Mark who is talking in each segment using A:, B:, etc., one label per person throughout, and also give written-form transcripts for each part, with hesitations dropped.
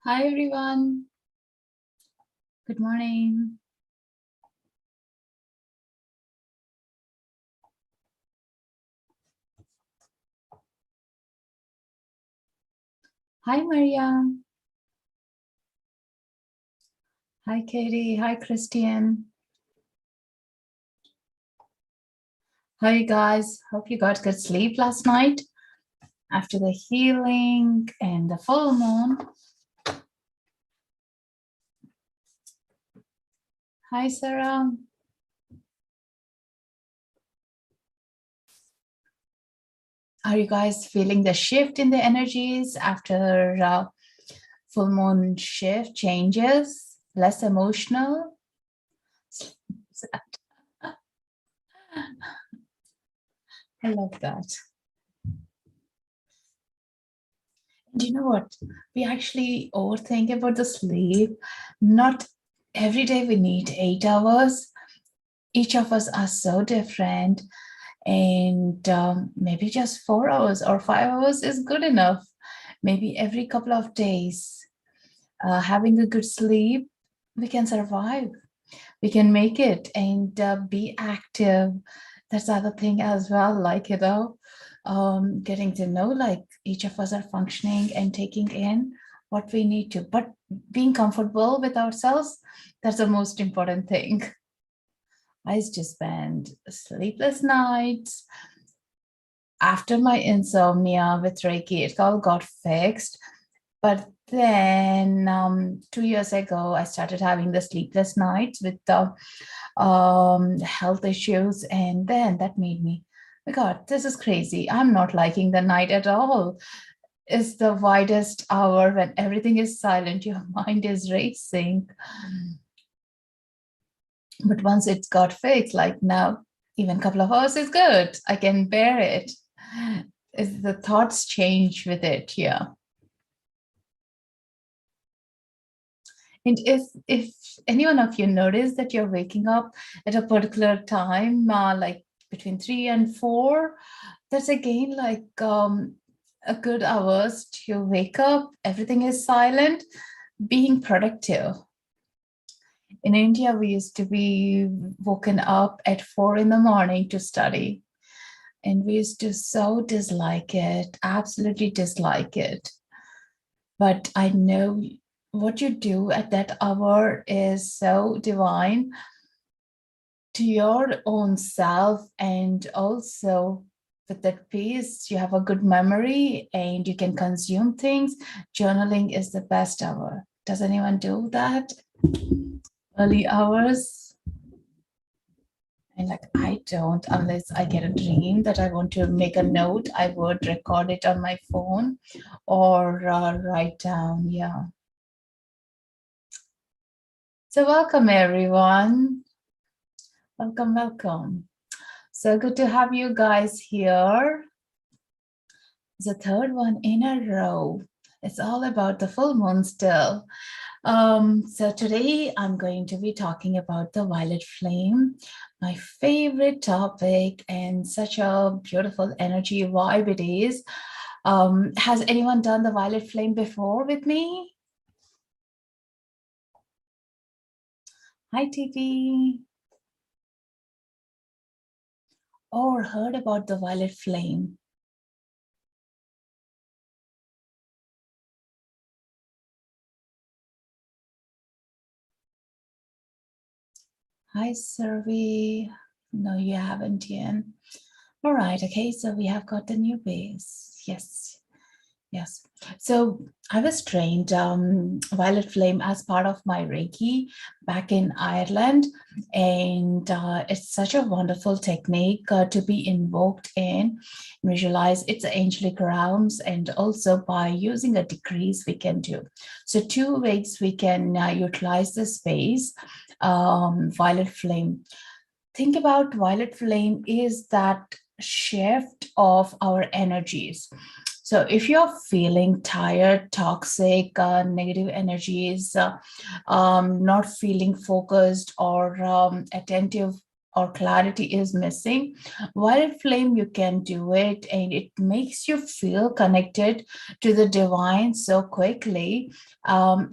A: Hi, everyone. Good morning. Hi, Mariam. Hi, Katie. Hi, Christian. Hi, you guys. Hope you got good sleep last night after the healing and the full moon. Hi, Sarah. Are you guys feeling the shift in the energies after full moon shift changes? Less emotional? I love that. Do you know what? We actually overthink about the sleep. Not every day we need 8 hours. Each of us are so different. And maybe just 4 hours or 5 hours is good enough. Maybe every couple of days, having a good sleep, we can survive. We can make it and be active. That's the other thing as well, like, getting to know like each of us are functioning and taking in what we need to, but being comfortable with ourselves, that's the most important thing. I used to spend sleepless nights after my insomnia with Reiki. It all got fixed. But then 2 years ago, I started having the sleepless nights with the health issues. And then that made me, oh my God, this is crazy. I'm not liking the night at all. It's the widest hour when everything is silent, your mind is racing. But once it's got fixed, like now, even a couple of hours is good. I can bear it. The thoughts change with it, yeah. And if anyone of you notice that you're waking up at a particular time, like between 3 and 4, that's again like a good hours to wake up. Everything is silent, being productive. In India, we used to be woken up at 4 in the morning to study. And we used to so dislike it, absolutely dislike it. But I know what you do at that hour is so divine to your own self, and also with that peace, you have a good memory and you can consume things. Journaling is the best hour. Does anyone do that? Early hours? And like, I don't, unless I get a dream that I want to make a note, I would record it on my phone or write down. Yeah. So welcome, everyone. Welcome, welcome. So good to have you guys here. The third one in a row. It's all about the full moon still. So today I'm going to be talking about the violet flame, my favorite topic, and such a beautiful energy vibe it is. Has anyone done the violet flame before with me? Hi, TV. Or heard about the violet flame? Hi, Survey. No, you haven't yet. All right. Okay. So we have got the new base. Yes. Yes. So I was trained violet flame as part of my Reiki back in Ireland. And it's such a wonderful technique to be invoked in, visualize its angelic realms, and also by using a decrease we can do. So 2 ways we can utilize the space, violet flame. Think about violet flame is that shift of our energies. So if you're feeling tired, toxic, negative energies, not feeling focused or attentive or clarity is missing, violet flame, you can do it, and it makes you feel connected to the divine so quickly.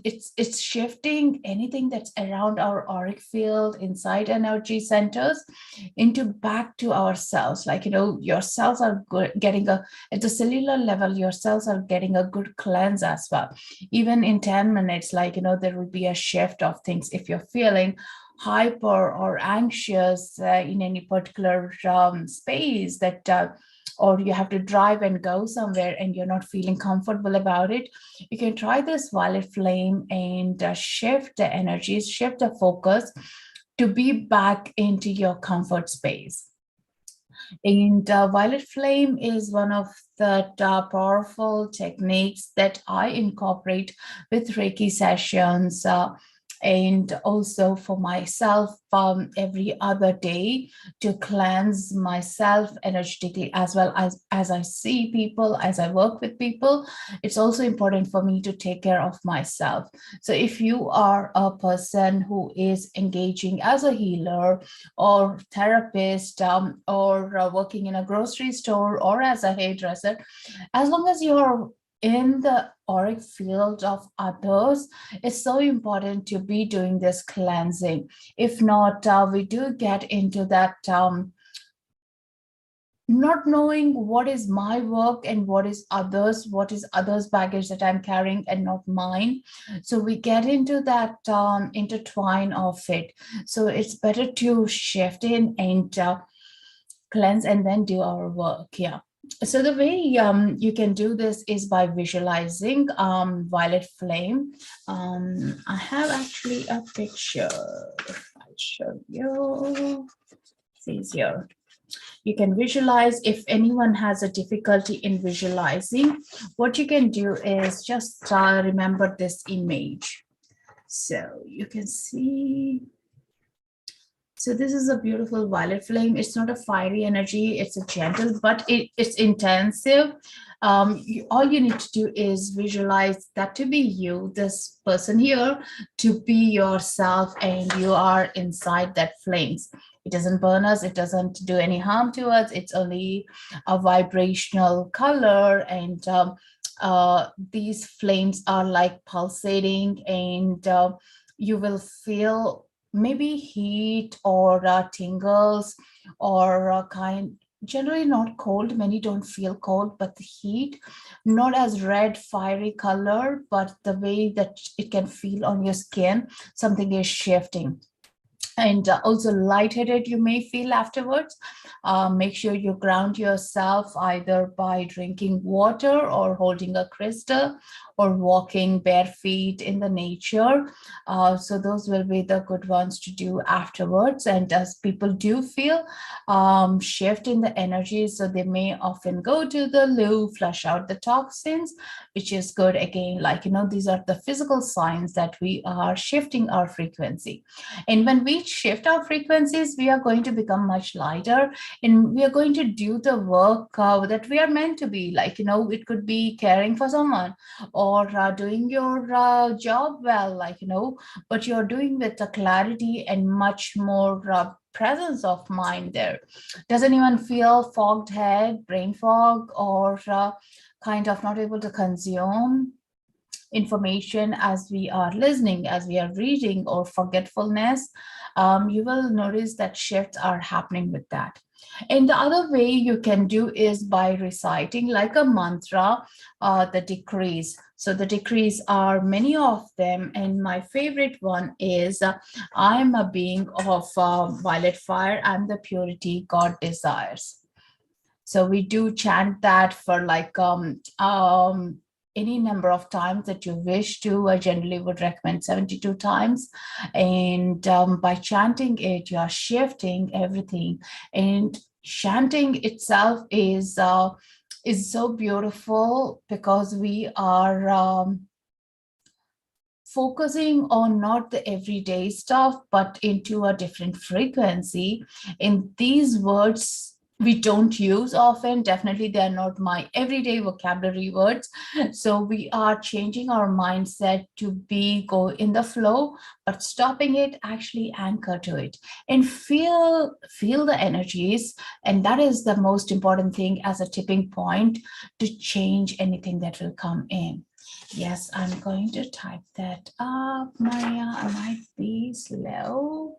A: It's shifting anything that's around our auric field, inside energy centers, into back to ourselves. Like, your cells are getting at the cellular level, your cells are getting a good cleanse as well. Even in 10 minutes, like, there will be a shift of things. If you're feeling hyper or anxious in any particular space that or you have to drive and go somewhere and you're not feeling comfortable about it, you can try this violet flame and shift the energies, shift the focus to be back into your comfort space. And violet flame is one of the powerful techniques that I incorporate with Reiki sessions. And also for myself every other day, to cleanse myself energetically, as well as I see people, as I work with people. It's also important for me to take care of myself. So if you are a person who is engaging as a healer or therapist, or working in a grocery store or as a hairdresser, as long as you're in the auric field of others, it's so important to be doing this cleansing. If not, we do get into that not knowing what is my work and what is others baggage that I'm carrying and not mine. So we get into that intertwine of it. So it's better to shift in and cleanse and then do our work. Yeah. So the way you can do this is by visualizing violet flame. I have actually a picture. I'll show you. It's easier. You can visualize. If anyone has a difficulty in visualizing, what you can do is just remember this image. So you can see. So this is a beautiful violet flame. It's not a fiery energy. It's a gentle, but it's intensive. All you need to do is visualize that to be you, this person here, to be yourself, and you are inside that flames. It doesn't burn us. It doesn't do any harm to us. It's only a vibrational color. And these flames are like pulsating, and you will feel maybe heat or tingles or generally not cold. Many don't feel cold, but the heat, not as red fiery color, but the way that it can feel on your skin, something is shifting. And also lightheaded you may feel afterwards. Make sure you ground yourself either by drinking water or holding a crystal or walking bare feet in the nature. So those will be the good ones to do afterwards. And as people do feel shift in the energy, so they may often go to the loo, flush out the toxins, which is good. Again, like, these are the physical signs that we are shifting our frequency. And when we shift our frequencies, we are going to become much lighter, and we are going to do the work that we are meant to be. Like, it could be caring for someone or doing your job well, like, but you're doing with the clarity and much more presence of mind there. Doesn't even feel fogged head, brain fog, or kind of not able to consume information as we are listening, as we are reading, or forgetfulness. You will notice that shifts are happening with that. And the other way you can do is by reciting like a mantra, the decrees. So the decrees are many of them, and my favorite one is I am a being of violet fire and the purity God desires. So we do chant that for like any number of times that you wish to. I generally would recommend 72 times. And by chanting it, you are shifting everything. And chanting itself is so beautiful because we are focusing on not the everyday stuff, but into a different frequency. And these words we don't use often. Definitely, they're not my everyday vocabulary words. So we are changing our mindset to be go in the flow, but stopping it, actually anchor to it and feel the energies. And that is the most important thing as a tipping point to change anything that will come in. Yes, I'm going to type that up, Maria. I might be slow.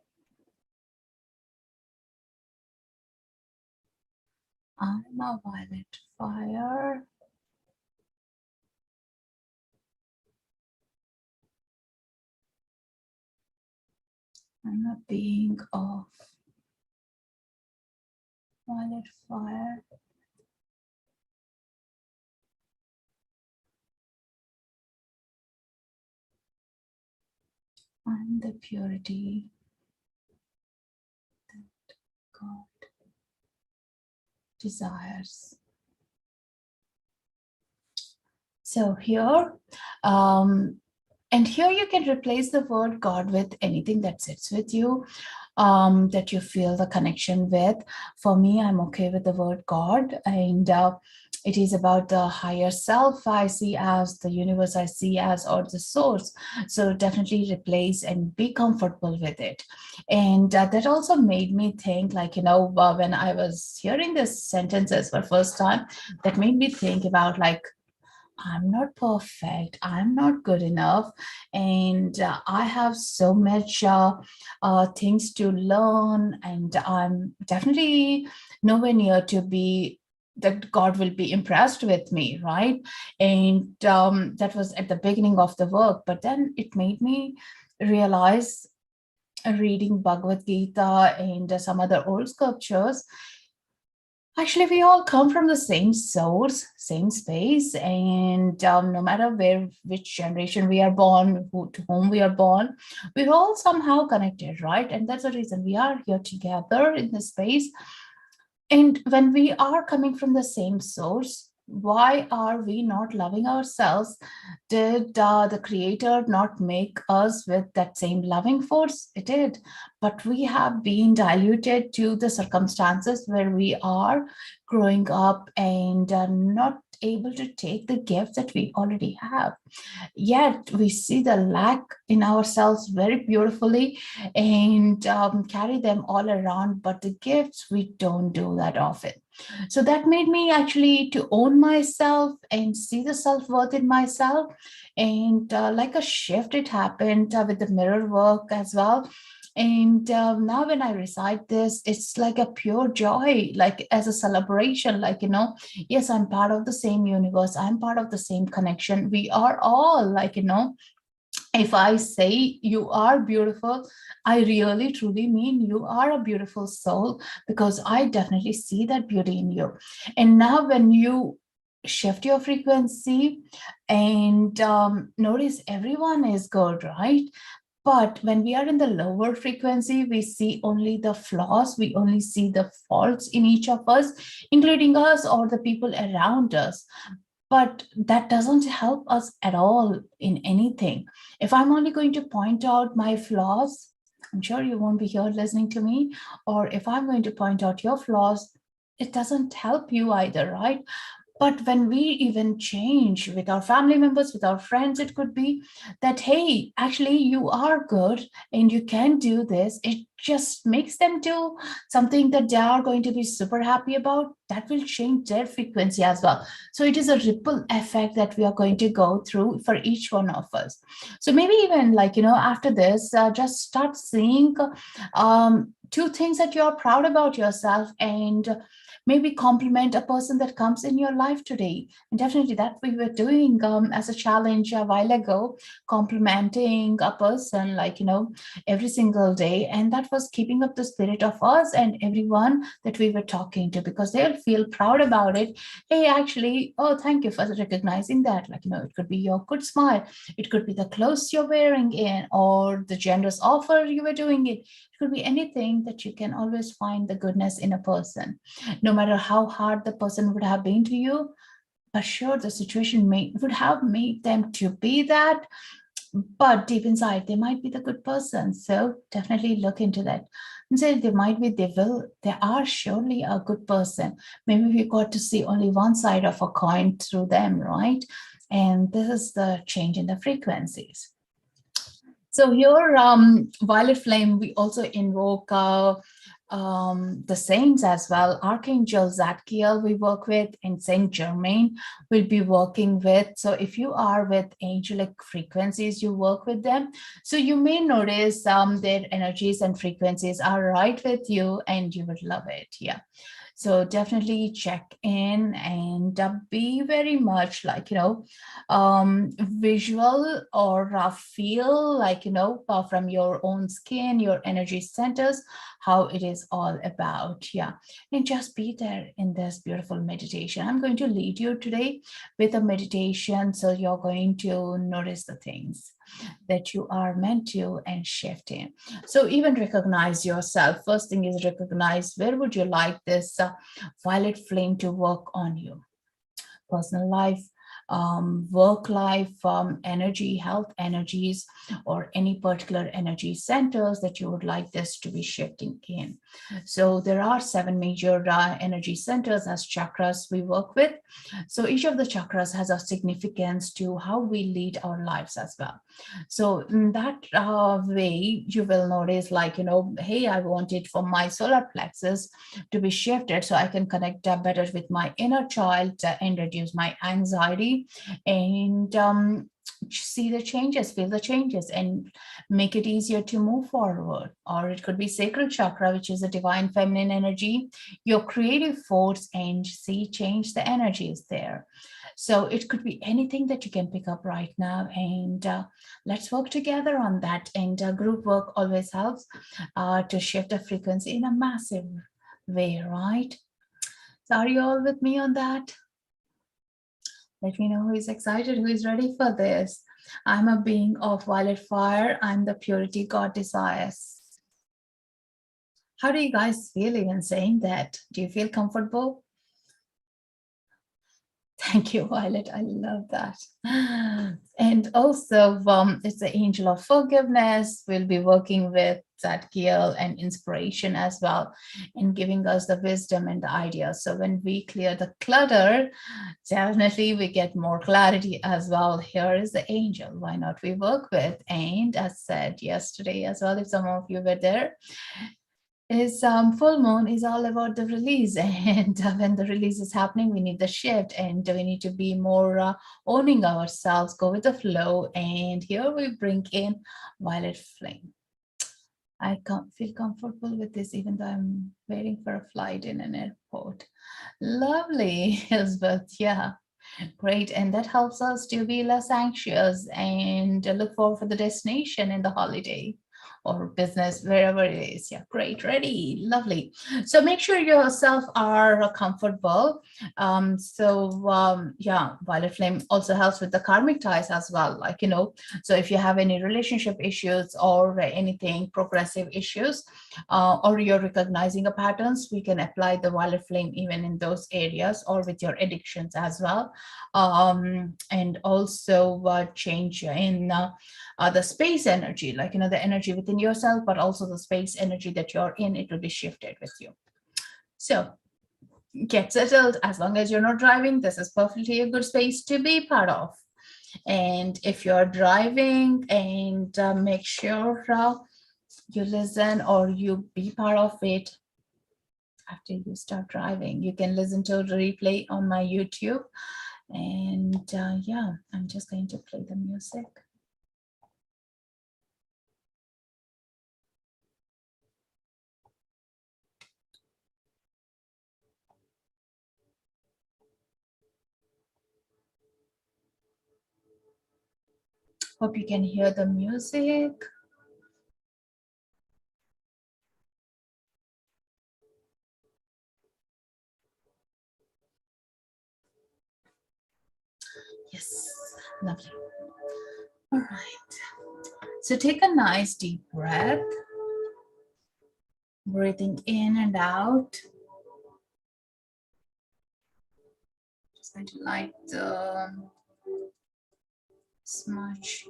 A: I'm a violet fire. I'm a being of violet fire. I'm the purity that God desires. So here, and here you can replace the word God with anything that sits with you, that you feel the connection with. For me, I'm okay with the word God, and it is about the higher self I see as, the universe I see as, or the source. So definitely replace and be comfortable with it. And that also made me think, like, when I was hearing this sentences for first time, that made me think about, like, I'm not perfect. I'm not good enough. And I have so much things to learn. And I'm definitely nowhere near to be that God will be impressed with me, right? And that was at the beginning of the work. But then it made me realize, reading Bhagavad Gita and some other old scriptures, actually, we all come from the same source, same space, and no matter which generation we are born, to whom we are born, we're all somehow connected, right? And that's the reason we are here together in this space. And when we are coming from the same source, why are we not loving ourselves? Did the Creator not make us with that same loving force? It did. But we have been diluted to the circumstances where we are growing up and not able to take the gifts that we already have. Yet we see the lack in ourselves very beautifully and carry them all around. But the gifts, we don't do that often. So that made me actually to own myself and see the self-worth in myself. And like a shift, it happened with the mirror work as well. And now when I recite this, it's like a pure joy, like as a celebration, like, yes, I'm part of the same universe. I'm part of the same connection. We are all, like, if I say you are beautiful, I really truly mean you are a beautiful soul, because I definitely see that beauty in you. And now when you shift your frequency and notice everyone is good, right? But when we are in the lower frequency, we see only the flaws, we only see the faults in each of us, including us or the people around us. But that doesn't help us at all in anything. If I'm only going to point out my flaws, I'm sure you won't be here listening to me. Or if I'm going to point out your flaws, it doesn't help you either, right? But when we even change with our family members, with our friends, it could be that, hey, actually, you are good and you can do this. It just makes them do something that they are going to be super happy about. That will change their frequency as well. So it is a ripple effect that we are going to go through for each one of us. So maybe even, like, after this, just start seeing two things that you're proud about yourself, and maybe compliment a person that comes in your life today. And definitely that we were doing as a challenge a while ago, complimenting a person, like, every single day. And that was keeping up the spirit of us and everyone that we were talking to, because they'll feel proud about it. Hey, actually, oh, thank you for recognizing that. Like, it could be your good smile, it could be the clothes you're wearing in, or the generous offer you were doing it. It could be anything, that you can always find the goodness in a person, no matter how hard the person would have been to you. But sure, the situation would have made them to be that. but deep inside they might be the good person. So definitely look into that and say they are surely a good person. Maybe we got to see only one side of a coin through them, right? And this is the change in the frequencies. So your violet flame, we also invoke the saints as well. Archangel Zadkiel we work with, and Saint Germain we'll be working with. So if you are with angelic frequencies, you work with them. So you may notice their energies and frequencies are right with you, and you would love it. Yeah. So definitely check in and be very much like, visual or feel like, from your own skin, your energy centers, how it is all about. Yeah. And just be there in this beautiful meditation. I'm going to lead you today with a meditation. So you're going to notice the things that you are meant to and shift in. So even recognize yourself. First thing is recognize where would you like this violet flame to work on you. Personal life, work life, energy, health energies, or any particular energy centers that you would like this to be shifting in. So there are 7 major energy centers as chakras we work with. So each of the chakras has a significance to how we lead our lives as well. So in that way, you will notice like, hey, I want it for my solar plexus to be shifted so I can connect better with my inner child and reduce my anxiety and see the changes, feel the changes, and make it easier to move forward. Or it could be Sacral Chakra, which is a divine feminine energy, your creative force, and see change the energies there. So it could be anything that you can pick up right now, and let's work together on that. And group work always helps to shift the frequency in a massive way, right? So are you all with me on that? Let me know who is excited, who is ready for this. I'm a being of violet fire. I'm the purity God desires. How do you guys feel even saying that? Do you feel comfortable? Thank you, Violet. I love that. And also, it's the angel of forgiveness. We'll be working with Zadkiel and inspiration as well, and giving us the wisdom and the ideas. So when we clear the clutter, definitely we get more clarity as well. Here is the angel. Why not we work with? And as said yesterday as well, if some of you were there, is full moon is all about the release, and when the release is happening we need the shift, and we need to be more owning ourselves, go with the flow. And here we bring in violet flame. I can't feel comfortable with this even though I'm waiting for a flight in an airport. Lovely, Elizabeth. Yeah, great. And that helps us to be less anxious and look forward for the destination in the holiday or business, wherever it is. Yeah, great, ready, lovely. So make sure yourself are comfortable. Yeah, violet flame also helps with the karmic ties as well. Like, so if you have any relationship issues or anything progressive issues, or you're recognizing a patterns, we can apply the violet flame even in those areas, or with your addictions as well. And also change in the space energy, like, the energy within yourself, but also the space energy that you're in, it will be shifted with you. So get settled. As long as you're not driving, this is perfectly a good space to be part of. And if you're driving, and make sure you listen or you be part of it after you start driving. You can listen to the replay on my YouTube. And yeah, I'm just going to play the music. Hope you can hear the music. Yes, lovely. All right. So take a nice deep breath, breathing in and out. Just going to light the smudge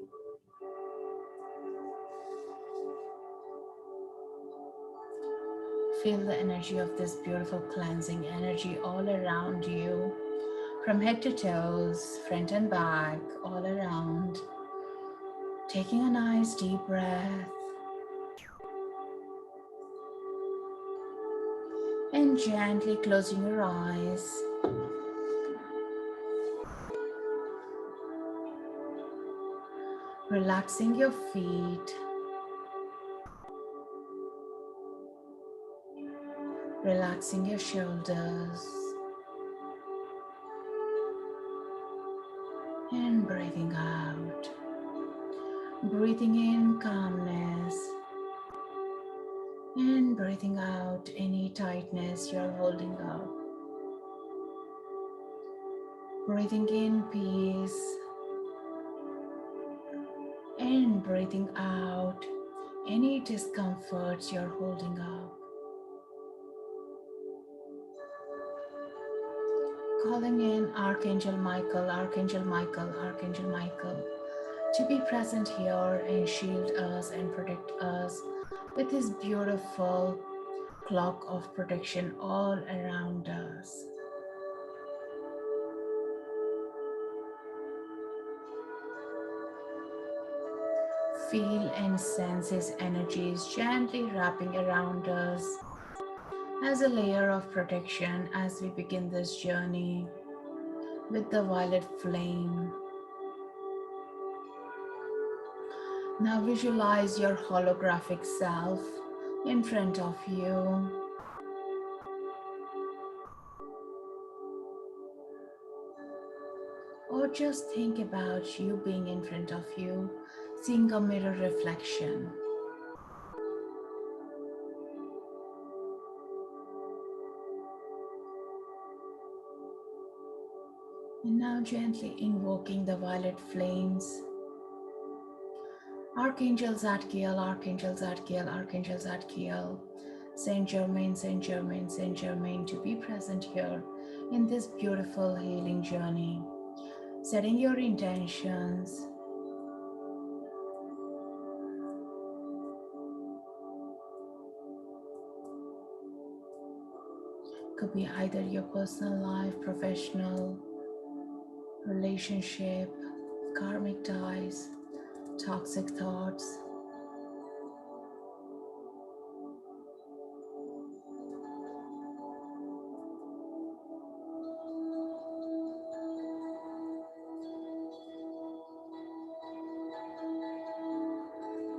A: Feel the energy of this beautiful cleansing energy all around you, from head to toes, front and back, all around. Taking a nice deep breath and gently closing your eyes. Relaxing your feet, relaxing your shoulders, and breathing out. Breathing in calmness and breathing out any tightness you're holding up. Breathing in peace and breathing out any discomforts you're holding up. Calling in Archangel Michael, Archangel Michael, Archangel Michael to be present here and shield us and protect us with his beautiful clock of protection all around us. Feel and sense his energies gently wrapping around us as a layer of protection as we begin this journey with the violet flame. Now visualize your holographic self in front of you. Or just think about you being in front of you, seeing a mirror reflection. And now gently invoking the violet flames. Archangel Zadkiel, Archangel Zadkiel, Archangel Zadkiel, Saint Germain, Saint Germain, Saint Germain to be present here in this beautiful healing journey. Setting your intentions. Could be either your personal life, professional, relationship, karmic ties, toxic thoughts.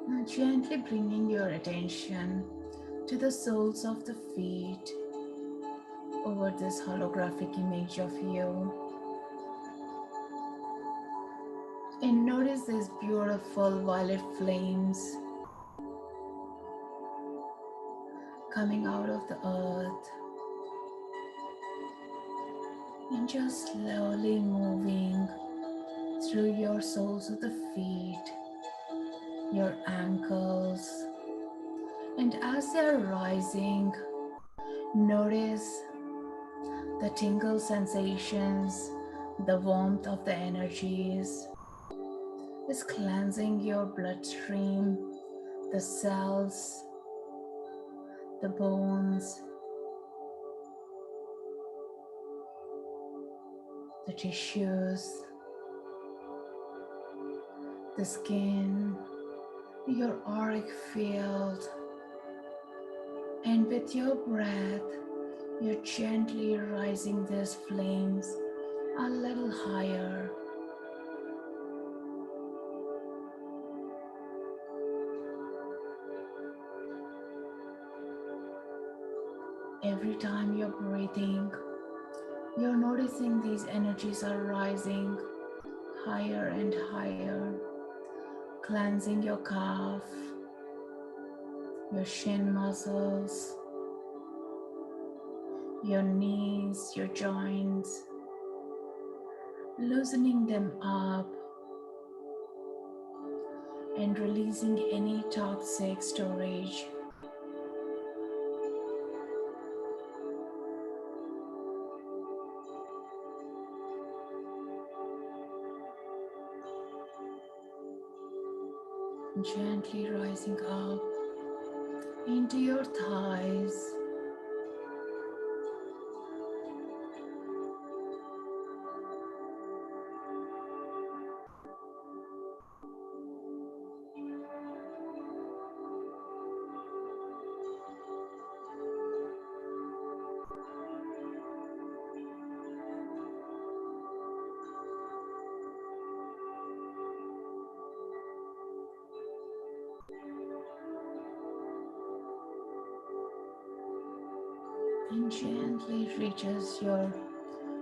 A: Now gently bringing your attention to the soles of the feet over this holographic image of you. And notice these beautiful violet flames coming out of the earth and just slowly moving through your soles of the feet, your ankles, and as they're rising, notice the tingle sensations, the warmth of the energies is cleansing your bloodstream, the cells, the bones, the tissues, the skin, your auric field, and with your breath, you're gently rising these flames a little higher. Every time you're breathing, you're noticing these energies are rising higher and higher, cleansing your calf, your shin muscles, your knees, your joints, loosening them up and releasing any toxic storage. Gently rising up into your thighs, and gently reaches your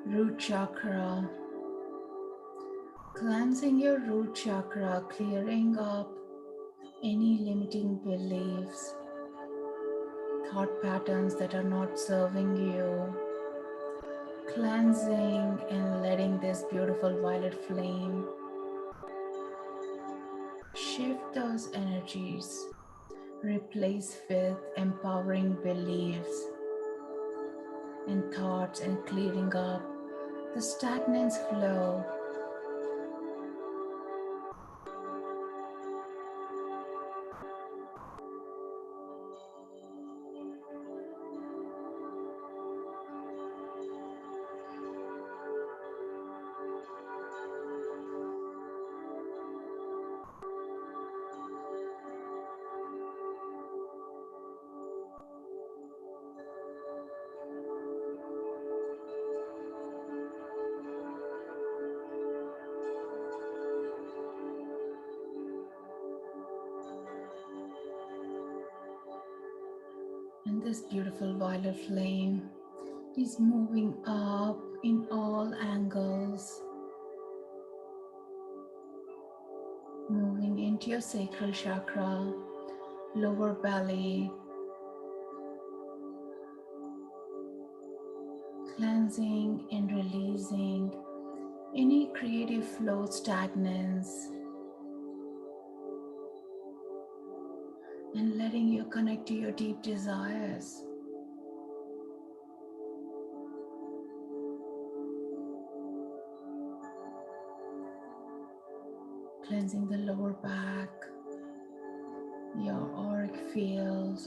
A: root chakra, cleansing your root chakra, clearing up any limiting beliefs, thought patterns that are not serving you, cleansing and letting this beautiful violet flame shift those energies, replace with empowering beliefs and thoughts, and clearing up the stagnant flow. And this beautiful violet flame is moving up in all angles, moving into your sacral chakra, lower belly, cleansing and releasing any creative flow stagnance, and letting you connect to your deep desires. Cleansing the lower back, your auric field,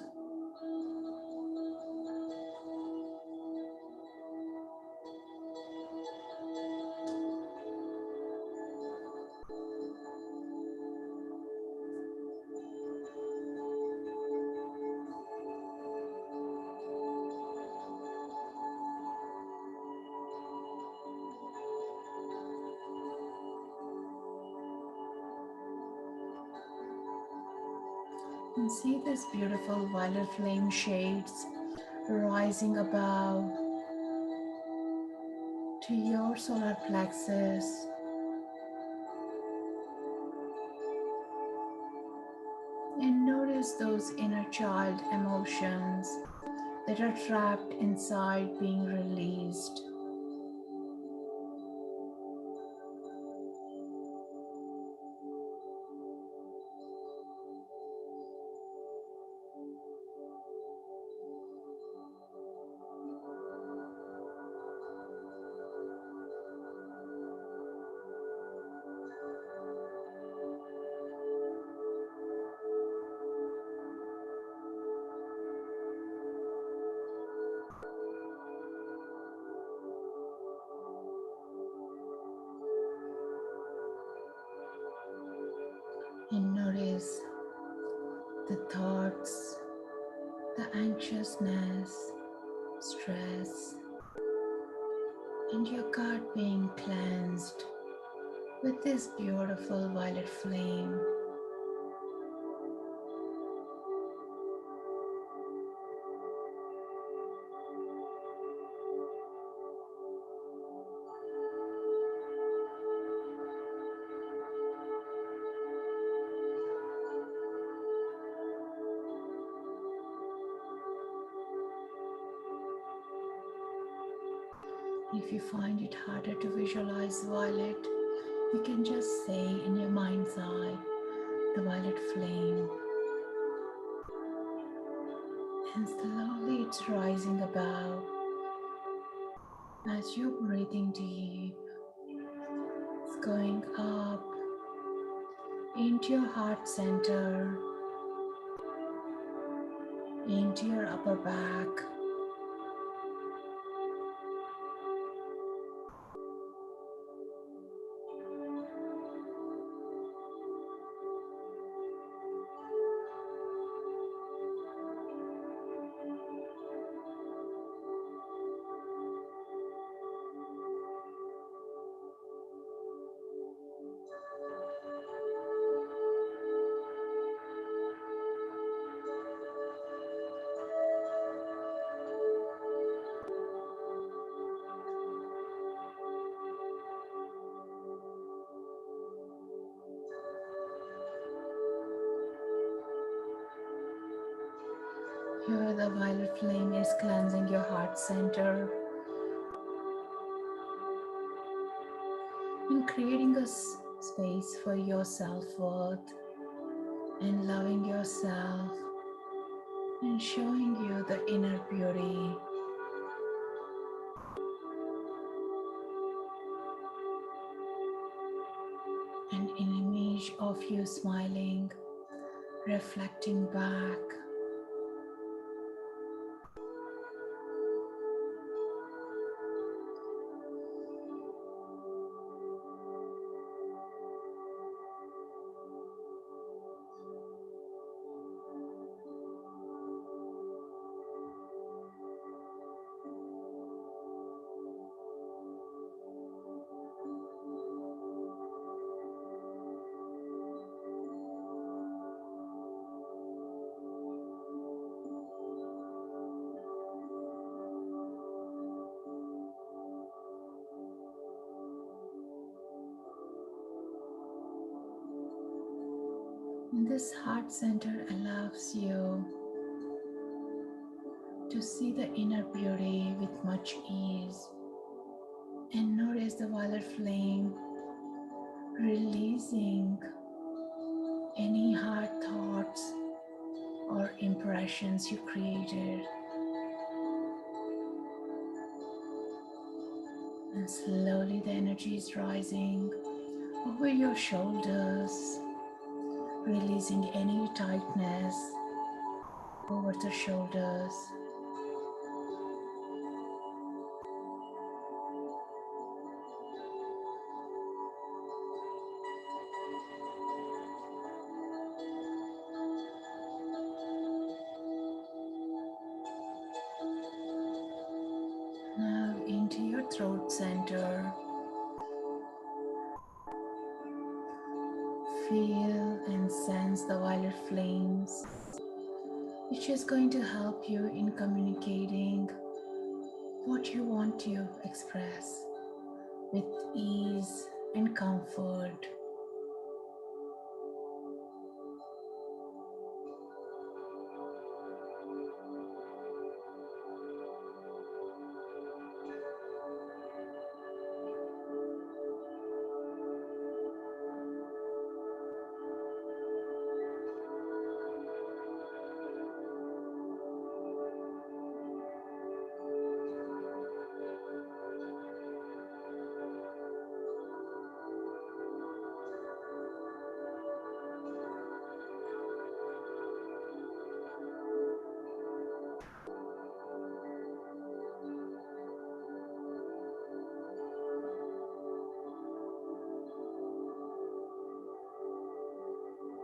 A: and see this beautiful violet flame shades rising above to your solar plexus, and notice those inner child emotions that are trapped inside being released. And notice the thoughts, the anxiousness, stress, and your gut being cleansed with this beautiful violet flame. If you find it harder to visualize violet, you can just say in your mind's eye, the violet flame. And slowly it's rising above as you're breathing deep. It's going up into your heart center, into your upper back, Here, the violet flame is cleansing your heart center and creating a space for your self-worth and loving yourself and showing you the inner beauty. And an image of you smiling, reflecting back. And this heart center allows you to see the inner beauty with much ease. And notice the violet flame releasing any hard thoughts or impressions you created. And slowly the energy is rising over your shoulders, releasing any tightness over the shoulders. Now into your throat center. Feel and sense the violet flames, which is going to help you in communicating what you want to express with ease and comfort.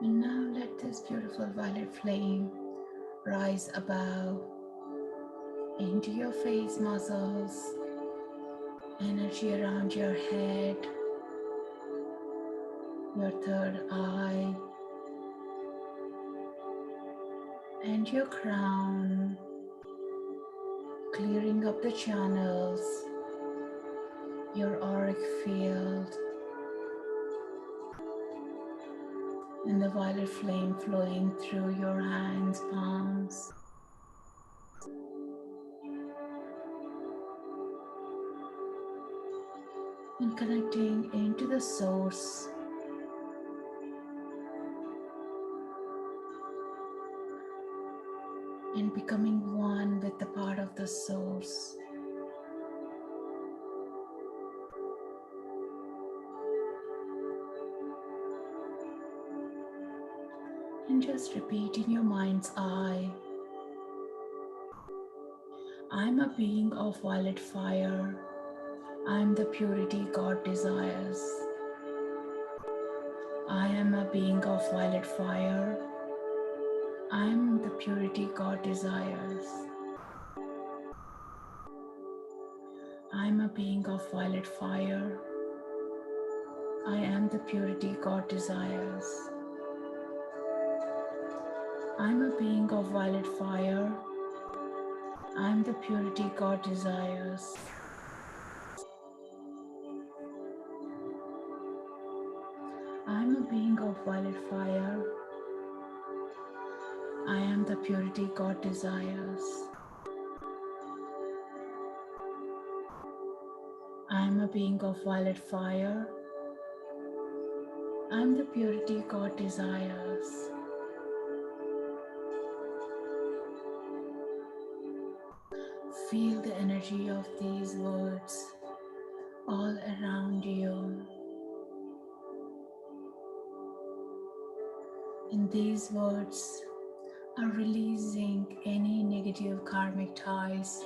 A: And now let this beautiful violet flame rise above into your face muscles, energy around your head, your third eye, and your crown, clearing up the channels, your auric field, and the violet flame flowing through your hands, palms, and connecting into the source, and becoming one with the part of the source. And just repeat in your mind's eye, I'm a being of violet fire. I'm the purity God desires. I am a being of violet fire. I'm the purity God desires. I'm a being of violet fire. I am the purity God desires. I'm a being of violet fire. I'm the purity God desires. I'm a being of violet fire. I am the purity God desires. I am a being of violet fire. I am the purity God desires. Feel the energy of these words all around you. And these words are releasing any negative karmic ties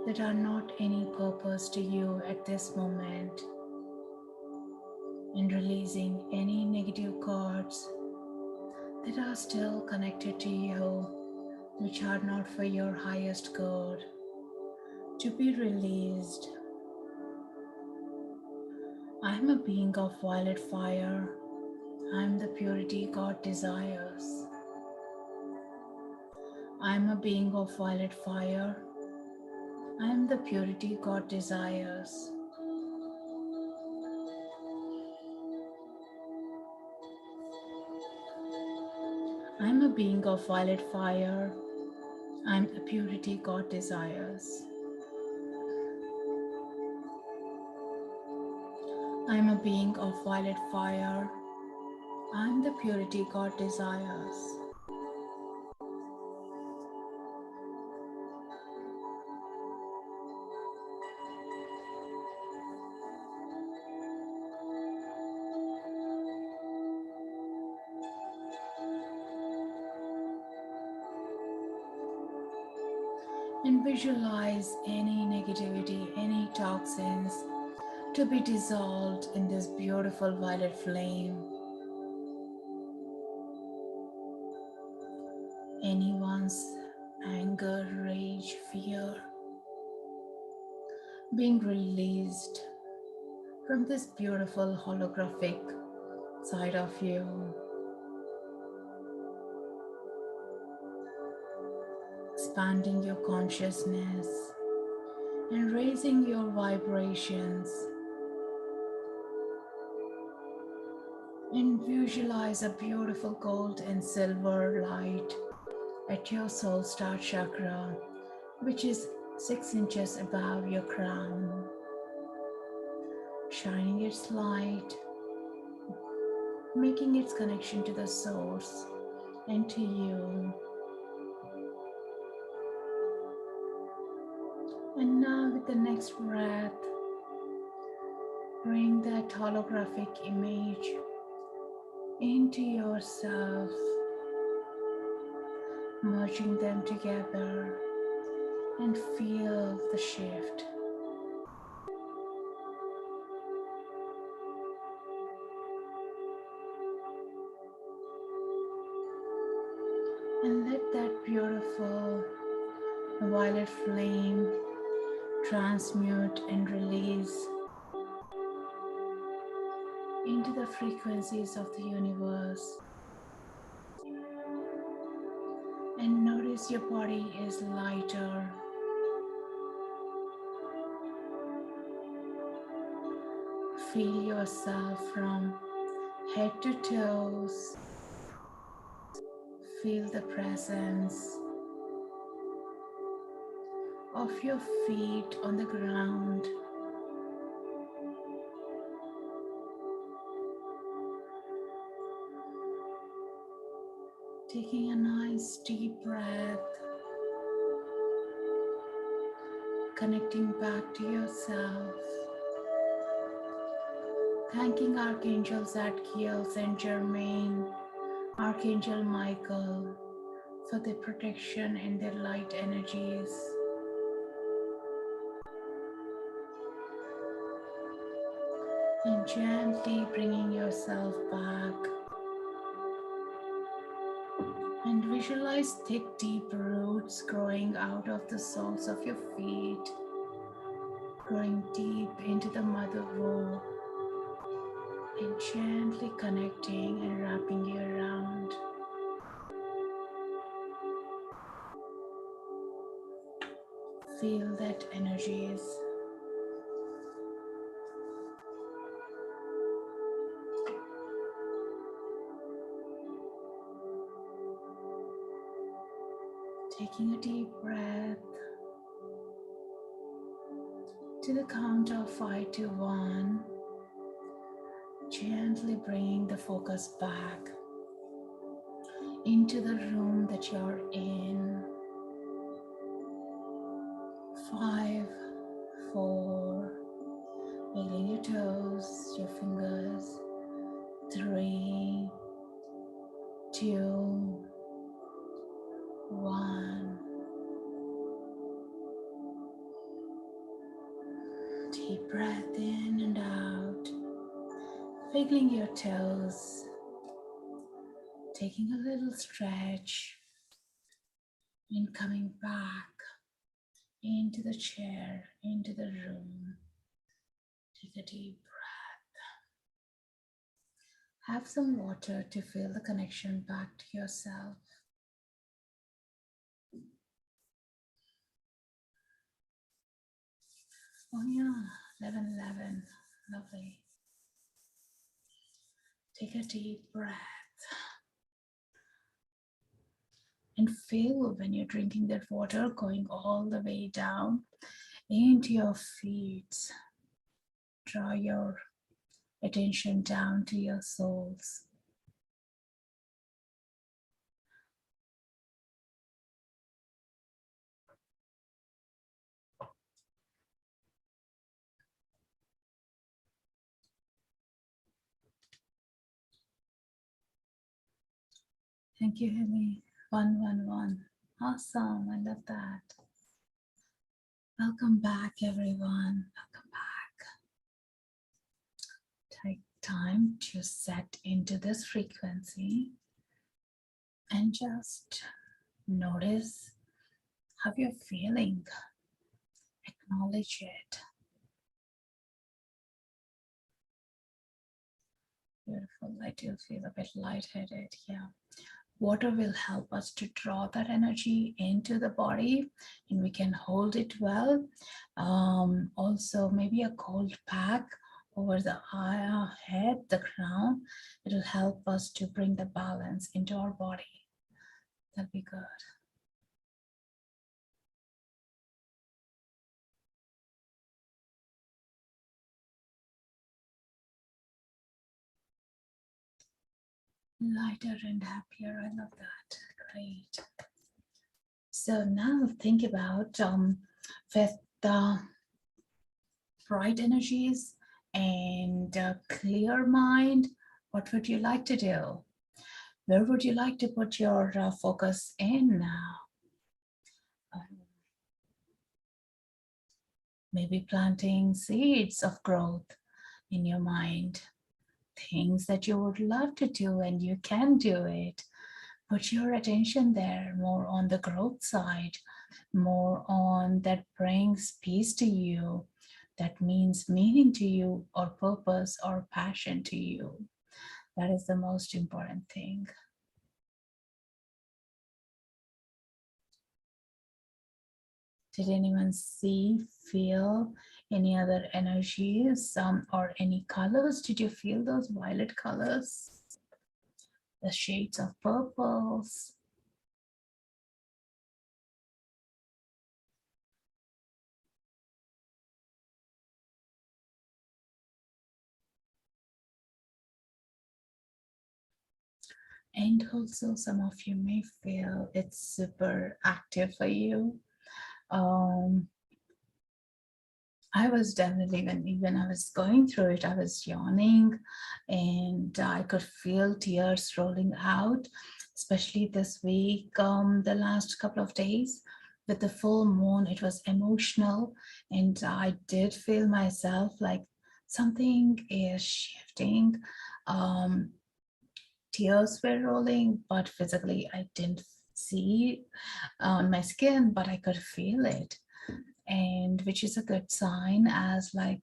A: that are not any purpose to you at this moment, and releasing any negative cords that are still connected to you, which are not for your highest good, to be released. I am a being of violet fire. I am the purity God desires. I am a being of violet fire. I am the purity God desires. I am a being of violet fire. I am the purity God desires. I am a being of violet fire. I am the purity God desires. And visualize any negativity, any toxins to be dissolved in this beautiful violet flame. Anyone's anger, rage, fear being released from this beautiful holographic side of you. Expanding your consciousness and raising your vibrations. And visualize a beautiful gold and silver light at your soul star chakra, which is 6 inches above your crown, shining its light, making its connection to the source and to you. And now with the next breath, bring that holographic image into yourself, merging them together, and feel the shift. And let that beautiful violet flame transmute and release into the frequencies of the universe. And notice your body is lighter. Feel yourself from head to toes. Feel the presence of your feet on the ground. Taking a nice deep breath, connecting back to yourself. Thanking Archangels Zadkiel, Stgermain, Archangel Michael for their protection and their light energies. And gently bringing yourself back. And visualize thick, deep roots growing out of the soles of your feet, growing deep into the mother womb, and gently connecting and wrapping you around. Feel that energies. Taking a deep breath to the count of 5 to 1, gently bringing the focus back into the room that you're in. 5, 4, wiggling your toes, your fingers. 3, 2, 1. Deep breath in and out, wiggling your toes, taking a little stretch, and coming back into the chair, into the room. Take a deep breath. Have some water to feel the connection back to yourself. Oh yeah, 11:11, lovely. Take a deep breath and feel when you're drinking that water going all the way down into your feet. Draw your attention down to your soles. Thank you, Hemi. 111. Awesome. I love that. Welcome back, everyone. Welcome back. Take time to set into this frequency and just notice how you're feeling. Acknowledge it. Beautiful. I do feel a bit lightheaded. Yeah. Water will help us to draw that energy into the body and we can hold it well. Also, maybe a cold pack over the head, the crown. It will help us to bring the balance into our body. That'll be good. Lighter and happier. I love that. Great. So now think about with the bright energies and clear mind, what would you like to do? Where would you like to put your focus in now? Maybe planting seeds of growth in your mind. Things that you would love to do and you can do it. Put your attention there, more on the growth side, more on that brings peace to you, that means meaning to you or purpose or passion to you. That is the most important thing. Did anyone see, feel any other energies or any colors? Did you feel those violet colors? The shades of purples. And also some of you may feel it's super active for you. I was definitely, when I was going through it, I was yawning and I could feel tears rolling out, especially this week, the last couple of days with the full moon. It was emotional and I did feel myself like something is shifting. Tears were rolling, but physically I didn't see on my skin, but I could feel it. And which is a good sign, as like,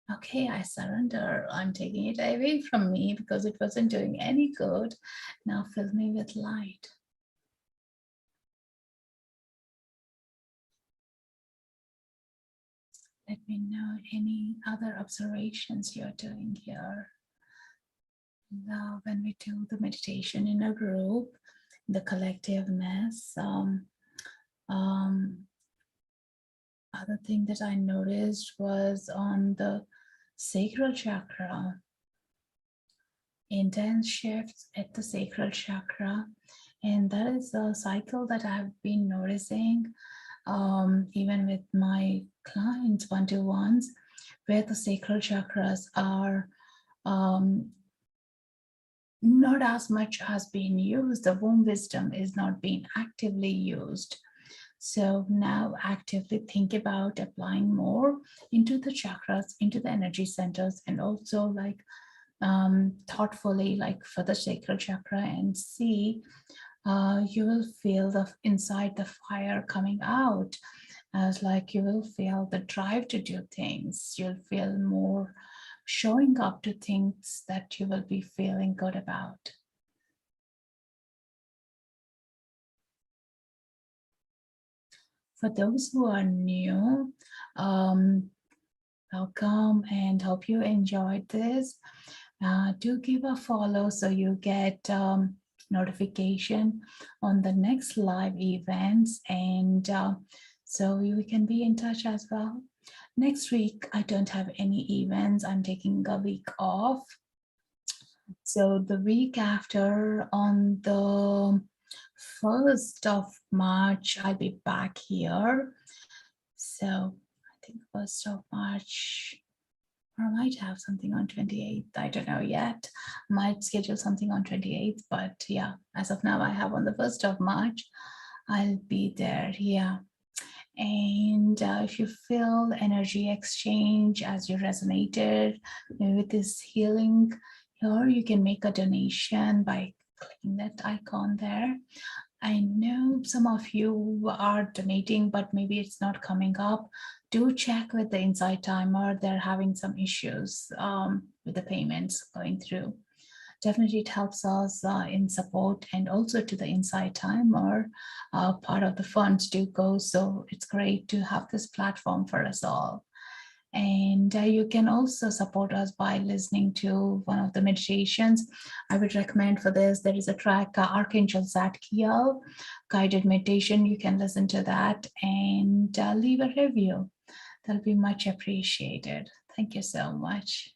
A: okay, I surrender. I'm taking it away from me because it wasn't doing any good. Now fill me with light. Let me know any other observations you're doing here. Now, when we do the meditation in a group, the collectiveness. Other thing that I noticed was on the Sacral Chakra, intense shifts at the Sacral Chakra. And that is a cycle that I've been noticing even with my clients one-to-ones, where the sacral chakras are not as much as being used. The womb wisdom is not being actively used. So now actively think about applying more into the chakras, into the energy centers, and also like thoughtfully, like for the sacral chakra, and see you will feel the inside the fire coming out, as like you will feel the drive to do things. You'll feel more showing up to things that you will be feeling good about. For those who are new, welcome and hope you enjoyed this. Do give a follow so you get notification on the next live events, and so we can be in touch as well. Next week, I don't have any events. I'm taking a week off. So the week after, on the 1st of March, I'll be back here. So I think 1st of March, or I might have something on 28th. I don't know yet. Might schedule something on 28th, but yeah, as of now, I have on the 1st of March. I'll be there, yeah. And if you feel energy exchange as you resonated with this healing here, you can make a donation by clicking that icon there. I know some of you are donating, but maybe it's not coming up. Do check with the Insighttimer. They're having some issues with the payments going through. Definitely it helps us in support, and also to the Insighttimer, part of the funds do go. So it's great to have this platform for us all. And you can also support us by listening to one of the meditations. I would recommend for this, there is a track, Archangel Zadkiel, guided meditation. You can listen to that and leave a review. That'll be much appreciated. Thank you so much.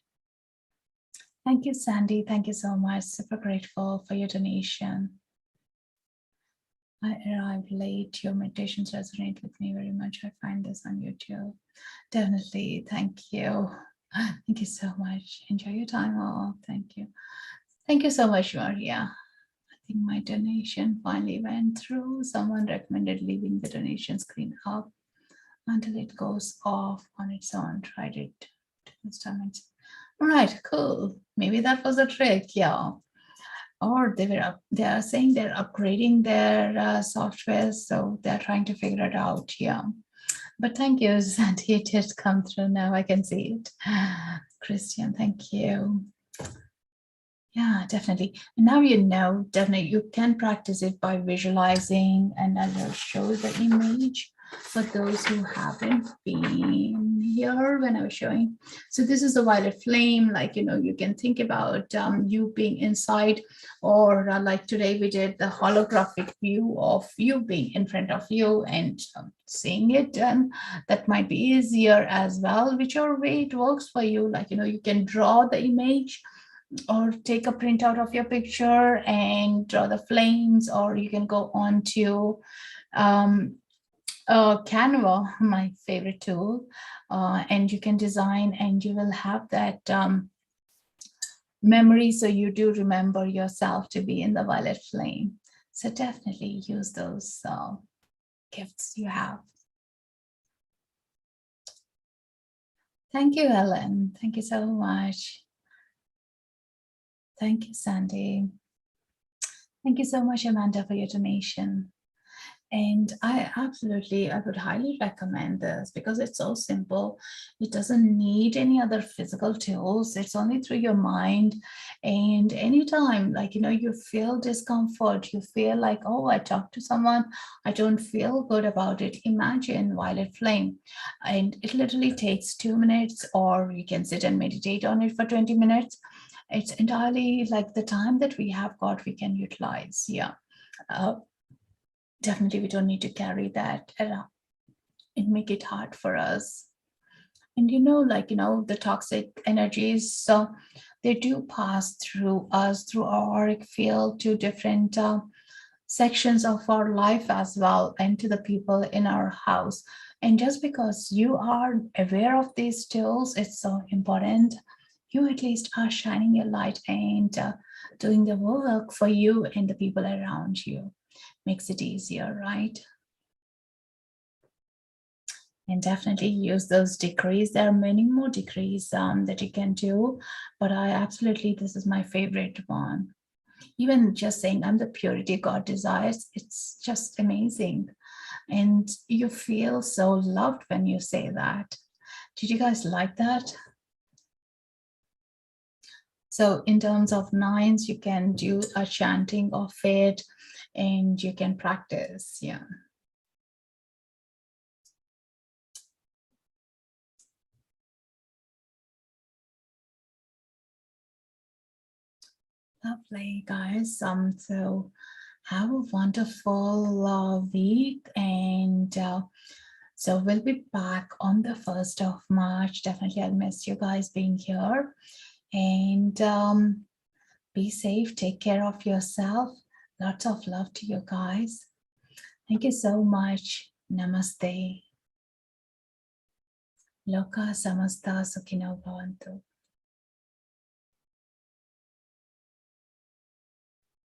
A: Thank you, Sandy. Thank you so much. Super grateful for your donation. I arrived late. Your meditations resonate with me very much. I find this on YouTube. Definitely. Thank you. Thank you so much. Enjoy your time all. Thank you. Thank you so much, Maria. I think my donation finally went through. Someone recommended leaving the donation screen up until it goes off on its own. Tried it this time. All right, cool. Maybe that was a trick, yeah. Or they are saying they're upgrading their software, so they're trying to figure it out, yeah. But thank you, Sandy. It did come through now. I can see it. Christian, thank you. Yeah, definitely. And now you know, definitely you can practice it by visualizing, and I will show the image for those who haven't been here when I was showing. So this is the violet flame, like, you know, you can think about you being inside, or like today we did the holographic view of you being in front of you and seeing it, and that might be easier as well, whichever way it works for you. Like, you know, you can draw the image or take a printout of your picture and draw the flames, or you can go on to Canva, my favorite tool, and you can design, and you will have that memory, so you do remember yourself to be in the violet flame. So definitely use those gifts you have. Thank you, Ellen. Thank you so much. Thank you, Sandy. Thank you so much, Amanda, for your donation. And I would highly recommend this because it's so simple. It doesn't need any other physical tools. It's only through your mind. And anytime, like, you know, you feel discomfort, you feel like, oh, I talked to someone, I don't feel good about it. Imagine violet flame. And it literally takes 2 minutes, or you can sit and meditate on it for 20 minutes. It's entirely like the time that we have got, we can utilize. Yeah. Definitely we don't need to carry that around and make it hard for us. And the toxic energies, so they do pass through us, through our auric field, to different sections of our life as well, and to the people in our house. And just because you are aware of these tools, it's so important you at least are shining your light and doing the work for you and the people around you. Makes it easier, right? And definitely use those degrees. There are many more degrees that you can do, but this is my favorite one. Even just saying I'm the purity God desires, it's just amazing. And you feel so loved when you say that. Did you guys like that? So in terms of nines, you can do a chanting of it and you can practice. Yeah. Lovely, guys. So have a wonderful week, and so we'll be back on the 1st of March. Definitely, I'll miss you guys being here, and be safe. Take care of yourself. Lots of love to you guys. Thank you so much. Namaste. Loka samasta sukhino bhavantu.